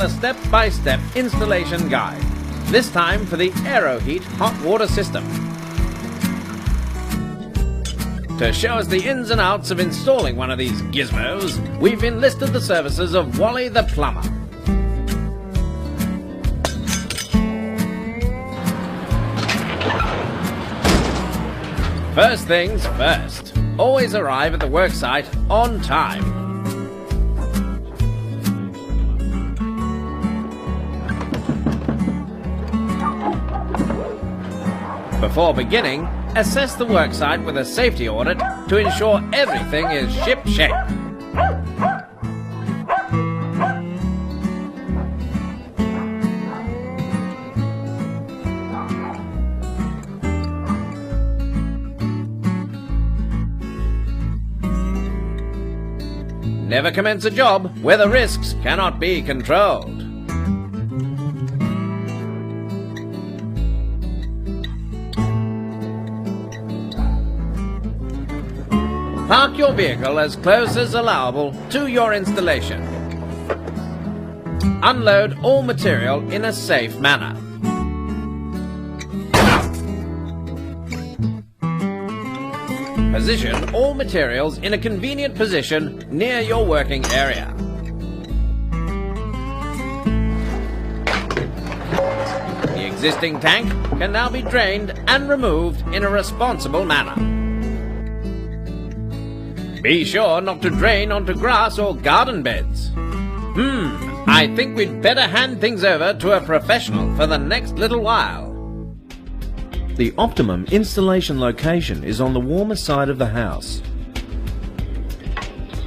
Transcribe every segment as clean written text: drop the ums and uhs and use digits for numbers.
another step-by-step installation guide, this time for the AeroHeat hot water system. To show us the ins and outs of installing one of these gizmos, we've enlisted the services of Wally the plumber. First things first, always arrive at the worksite on time. Before beginning, assess the worksite with a safety audit to ensure everything is ship-shape. Never commence a job where the risks cannot be controlled. Park your vehicle as close as allowable to your installation. Unload all material in a safe manner. Position all materials in a convenient position near your working area. The existing tank can now be drained and removed in a responsible manner. Be sure not to drain onto grass or garden beds. I think we'd better hand things over to a professional for the next little while. The optimum installation location is on the warmer side of the house.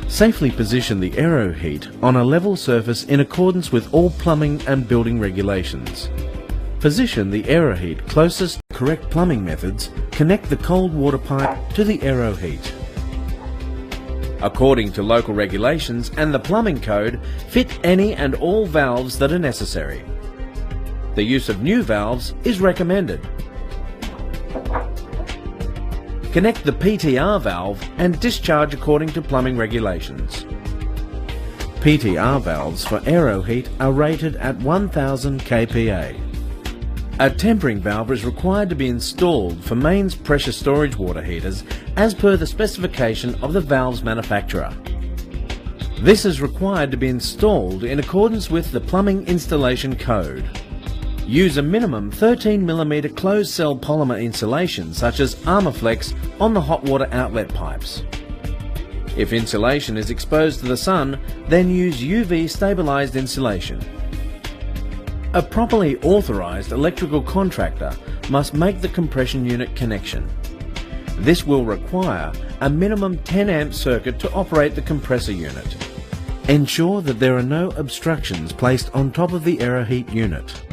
Safely position the AeroHeat on a level surface in accordance with all plumbing and building regulations. Position the AeroHeat closest to correct plumbing methods. Connect the cold water pipe to the AeroHeat. According to local regulations and the plumbing code, fit any and all valves that are necessary. The use of new valves is recommended. Connect the PTR valve and discharge according to plumbing regulations. PTR valves for AeroHeat are rated at 1000 kPa. A tempering valve is required to be installed for mains pressure storage water heaters as per the specification of the valve's manufacturer. This is required to be installed in accordance with the plumbing installation code. Use a minimum 13mm closed cell polymer insulation such as Armorflex on the hot water outlet pipes. If insulation is exposed to the sun, then use UV stabilized insulation. A properly authorized electrical contractor must make the compression unit connection. This will require a minimum 10 amp circuit to operate the compressor unit. Ensure that there are no obstructions placed on top of the AeroHeat unit.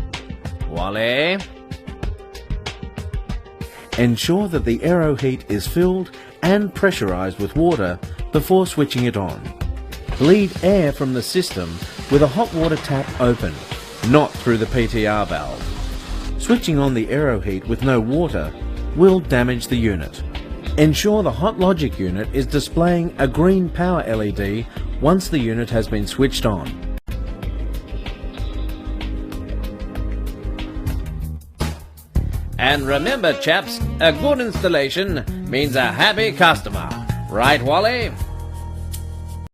Wally. Ensure that the AeroHeat is filled and pressurized with water before switching it on. Bleed air from the system with a hot water tap open, not through the PTR valve. Switching on the AeroHeat with no water will damage the unit. Ensure the HotLogic unit is displaying a green power LED once the unit has been switched on. And remember chaps, a good installation means a happy customer. Right, Wally?